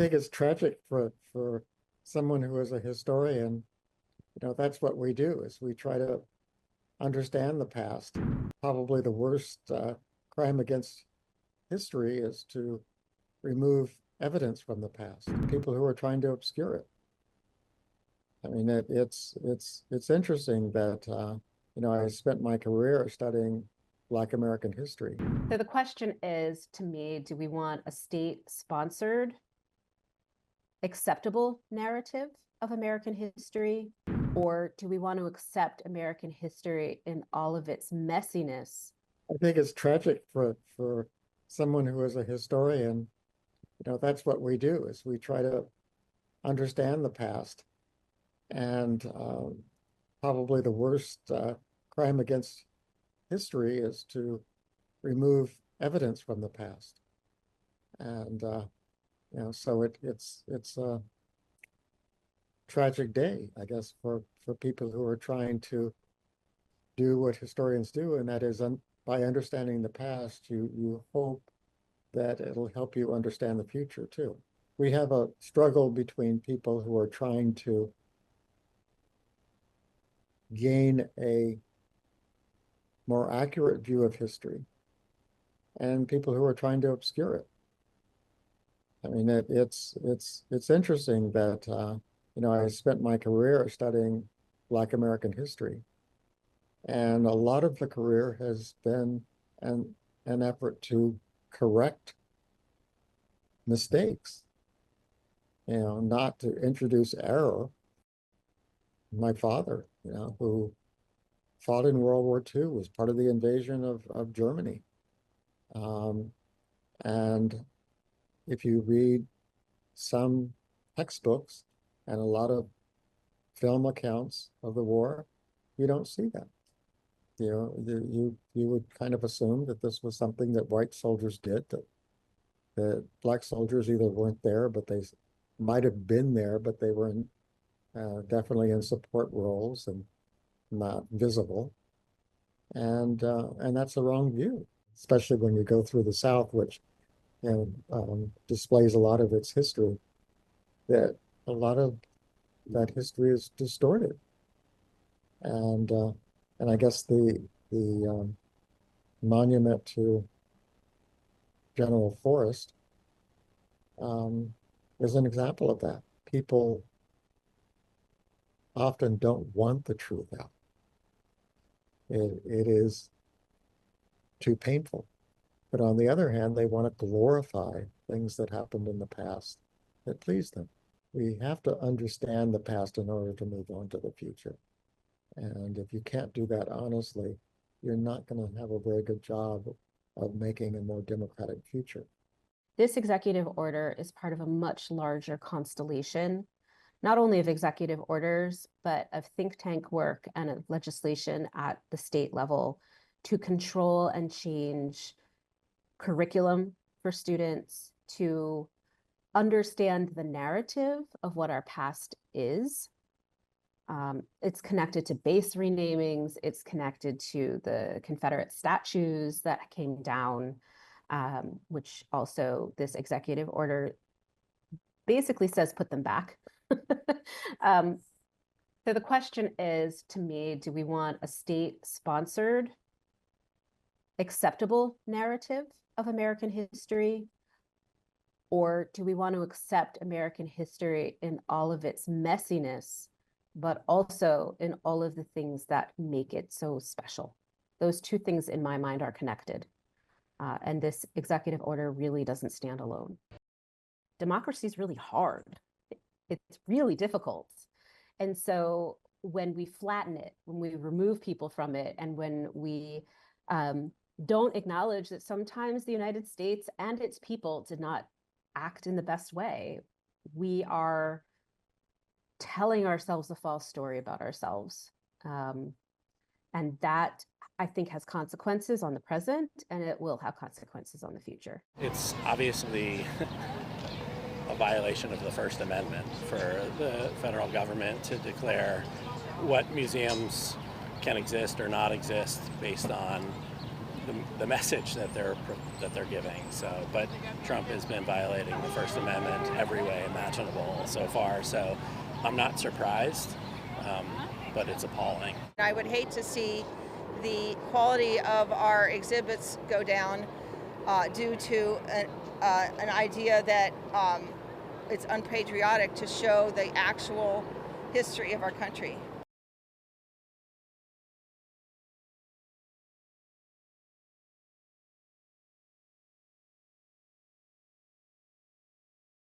think it's tragic for someone who is a historian. That's what we do is we try to understand the past. Probably the worst crime against history is to remove evidence from the past. People who are trying to obscure it. I mean, it's interesting that I spent my career studying Black American history. So the question is, to me, do we want a state-sponsored, acceptable narrative of American history, or do we want to accept American history in all of its messiness? I think it's tragic for someone who is a historian. That's what we do is we try to understand the past. And probably the worst crime against history is to remove evidence from the past. And so it's a tragic day, I guess, for people who are trying to do what historians do, and that is by understanding the past, you hope that it'll help you understand the future too. We have a struggle between people who are trying to gain a more accurate view of history and people who are trying to obscure it. I mean, it's interesting that I spent my career studying Black American history, and a lot of the career has been an effort to correct mistakes, not to introduce error. My father, who fought in World War II, was part of the invasion of Germany. And if you read some textbooks and a lot of film accounts of the war, you don't see that. You would kind of assume that this was something that white soldiers did, that black soldiers either weren't there, but they might have been there, but they were definitely in support roles and not visible. And that's the wrong view, especially when you go through the South, which displays a lot of its history, that a lot of that history is distorted. And I guess the monument to General Forrest is an example of that. People often don't want the truth out. It is too painful. But on the other hand, they want to glorify things that happened in the past that please them. We have to understand the past in order to move on to the future. And if you can't do that honestly, you're not going to have a very good job of making a more democratic future. This executive order is part of a much larger constellation, not only of executive orders, but of think tank work and of legislation at the state level to control and change curriculum for students, to understand the narrative of what our past is. It's connected to base renamings. It's connected to the Confederate statues that came down, which also this executive order basically says put them back. So the question is, to me, do we want a state-sponsored, acceptable narrative of American history, or do we want to accept American history in all of its messiness, but also in all of the things that make it so special? Those two things in my mind are connected. And this executive order really doesn't stand alone. Democracy is really hard. It's really difficult. And so when we flatten it, when we remove people from it, and when we don't acknowledge that sometimes the United States and its people did not act in the best way, we are telling ourselves a false story about ourselves. And that, I think, has consequences on the present, and it will have consequences on the future. It's obviously a violation of the First Amendment for the federal government to declare what museums can exist or not exist based on the message that they're giving. So, but Trump has been violating the First Amendment every way imaginable so far. So, I'm not surprised, but it's appalling. I would hate to see the quality of our exhibits go down due to an idea that it's unpatriotic to show the actual history of our country.